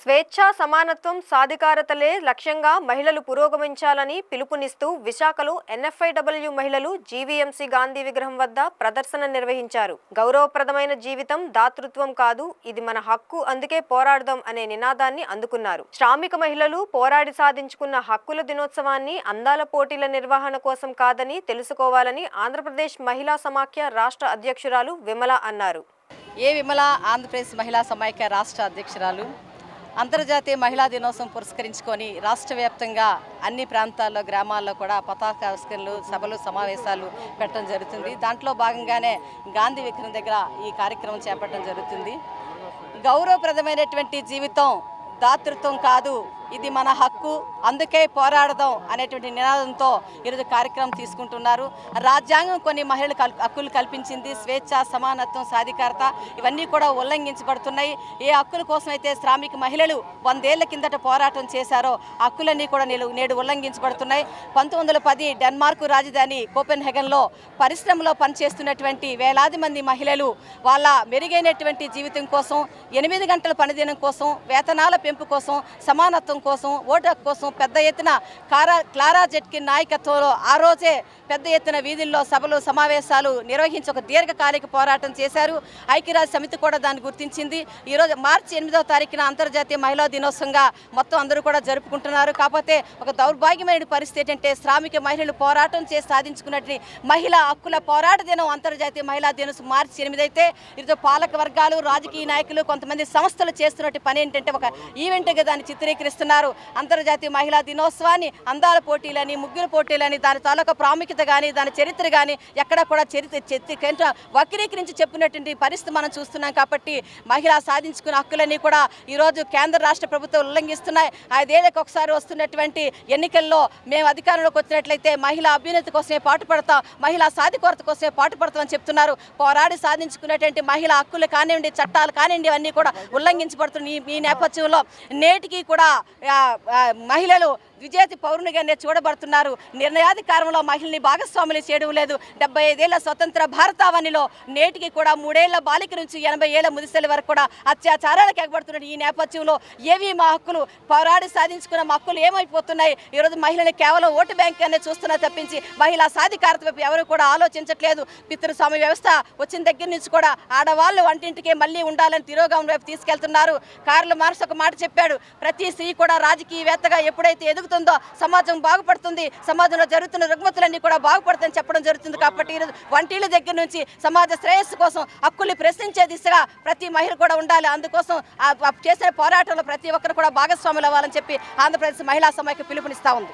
స్వేచ్ఛ, సమానత్వం, సాధికారతలే లక్ష్యంగా మహిళలు పురోగమించాలని పిలుపునిస్తూ విశాఖలో ఎన్ఎఫ్ఐడబ్ల్యూ మహిళలు జీవీఎంసీ గాంధీ విగ్రహం వద్ద ప్రదర్శన నిర్వహించారు. గౌరవప్రదమైన జీవితం దాతృత్వం కాదు, ఇది మన హక్కు, అందుకే పోరాడదాం అనే నినాదాన్ని అందుకున్నారు. శ్రామిక మహిళలు పోరాడి సాధించుకున్న హక్కుల దినోత్సవాన్ని అందాల పోటీల నిర్వహణ కోసం కాదని తెలుసుకోవాలని ఆంధ్రప్రదేశ్ మహిళా సమాఖ్య రాష్ట్ర అధ్యక్షురాలు విమల అన్నారు. విమల ఆంధ్రప్రదేశ్ మహిళా సమాఖ్య రాష్ట్ర అధ్యక్షురాలు. అంతర్జాతీయ మహిళా దినోత్సవం పురస్కరించుకొని రాష్ట్ర వ్యాప్తంగా అన్ని ప్రాంతాల్లో గ్రామాల్లో కూడా పతాకావిష్కరణలు, సభలు, సమావేశాలు పెట్టడం జరుగుతుంది. దాంట్లో భాగంగానే గాంధీ విగ్రహం దగ్గర ఈ కార్యక్రమం చేపట్టడం జరుగుతుంది. గౌరవప్రదమైనటువంటి జీవితం దాతృత్వం కాదు, ఇది మన హక్కు, అందుకే పోరాడదాం అనేటువంటి నినాదంతో ఈరోజు కార్యక్రమం తీసుకుంటున్నారు. రాజ్యాంగం కొన్ని మహిళలకు హక్కులు కల్పించింది. స్వేచ్ఛ, సమానత్వం, సాధికారత ఇవన్నీ కూడా ఉల్లంఘించబడుతున్నాయి. ఏ హక్కుల కోసం అయితే శ్రామిక మహిళలు 100 ఏళ్ల కిందట పోరాటం చేశారో హక్కులన్నీ కూడా నేడు ఉల్లంఘించబడుతున్నాయి. 1910 డెన్మార్క్ రాజధాని కోపెన్హెగన్లో పరిశ్రమలో పనిచేస్తున్నటువంటి వేలాది మంది మహిళలు వాళ్ళ మెరుగైనటువంటి జీవితం కోసం, 8 గంటల పనిదినం కోసం, వేతనాల పెంపు కోసం, సమానత్వం కోసం, ఓటు హక్కు కోసం పెద్ద ఎత్తున క్లారా జెట్కిన్ నాయకత్వంలో ఆ రోజే పెద్ద ఎత్తున వీధుల్లో సభలు, సమావేశాలు నిర్వహించి ఒక దీర్ఘకాలిక పోరాటం చేశారు. ఐక్యరాజ్య సమితి కూడా దాన్ని గుర్తించింది. ఈరోజు మార్చి 8వ తారీఖున అంతర్జాతీయ మహిళా దినోత్సవంగా మొత్తం అందరూ కూడా జరుపుకుంటున్నారు. కాకపోతే ఒక దౌర్భాగ్యమైన పరిస్థితి ఏంటంటే శ్రామిక మహిళలు పోరాటం చేసి సాధించుకున్నట్టు మహిళా హక్కుల పోరాట దినం అంతర్జాతీయ మహిళా దినోత్సవం మార్చి 8 అయితే ఈరోజు పాలక వర్గాలు, రాజకీయ నాయకులు, కొంతమంది సంస్థలు చేస్తున్నట్టు పని ఏంటంటే ఒక ఈవెంట్గా దాన్ని చిత్రీకరిస్తున్నారు. అంతర్జాతీయ మహిళా దినోత్సవాన్ని అందాల పోటీలని, ముగ్గురు పోటీలని, దాని తాలూకా ప్రాముఖ్యత కానీ, దాని చరిత్ర కానీ ఎక్కడ కూడా వక్రీకరించి చెప్పినటువంటి పరిస్థితి మనం చూస్తున్నాం. కాబట్టి మహిళా సాధించుకున్న హక్కులన్నీ కూడా ఈరోజు కేంద్ర రాష్ట్ర ప్రభుత్వం ఉల్లంఘిస్తున్నాయి. 5 ఏళ్ళకి ఒకసారి వస్తున్నటువంటి ఎన్నికల్లో మేము అధికారంలోకి వచ్చినట్లయితే మహిళా అభ్యున్నతి కోసమే పాటుపడతాం, మహిళా సాధికారత కోసమే పాటుపడతామని చెప్తున్నారు. పోరాడి సాధించుకున్నటువంటి మహిళా హక్కులు కానివ్వండి, చట్టాలు కానివ్వండి, ఇవన్నీ కూడా ఉల్లంఘించబడుతున్నాయి. ఈ నేపథ్యంలో నేటికి కూడా మహిళలు విజేత పౌరునిగానే చూడబడుతున్నారు. నిర్ణయాధికారంలో మహిళని భాగస్వాములు చేయడం లేదు. 75 ఏళ్ల స్వతంత్ర భారతావనిలో నేటికి కూడా 3 ఏళ్ల బాలిక నుంచి 80 ఏళ్ల ముదిసెల వరకు కూడా అత్యాచారాలకు ఎగబడుతున్న ఈ నేపథ్యంలో ఏవి మా హక్కులు, పోరాడి సాధించుకున్న మా హక్కులు ఏమైపోతున్నాయి? ఈరోజు మహిళని కేవలం ఓటు బ్యాంక్ అనే చూస్తున్నా తప్పించి మహిళా సాధికారత వైపు ఎవరు కూడా ఆలోచించట్లేదు. పితృస్వామ్య వ్యవస్థ వచ్చిన దగ్గర నుంచి కూడా ఆడవాళ్ళు వంటింటికే మళ్ళీ ఉండాలని తిరోగమనం వైపు తీసుకెళ్తున్నారు. కార్ల్ మార్క్స్ ఒక మాట చెప్పాడు, ప్రతి స్త్రీ కూడా రాజకీయవేత్తగా ఎప్పుడైతే ఎదుగుతుందో సమాజం బాగుపడుతుంది, సమాజంలో జరుగుతున్న రుగ్మతులన్నీ కూడా బాగుపడుతుందని చెప్పడం జరుగుతుంది. కాబట్టి ఈరోజు వంటిల దగ్గర నుంచి సమాజ శ్రేయస్సు కోసం హక్కుల్ని ప్రశ్నించే దిశగా ప్రతి మహిళ కూడా ఉండాలి. అందుకోసం చేసే పోరాటంలో ప్రతి ఒక్కరు కూడా భాగస్వాములు అవ్వాలని చెప్పి ఆంధ్రప్రదేశ్ మహిళా సమాఖ్య పిలుపునిస్తా ఉంది.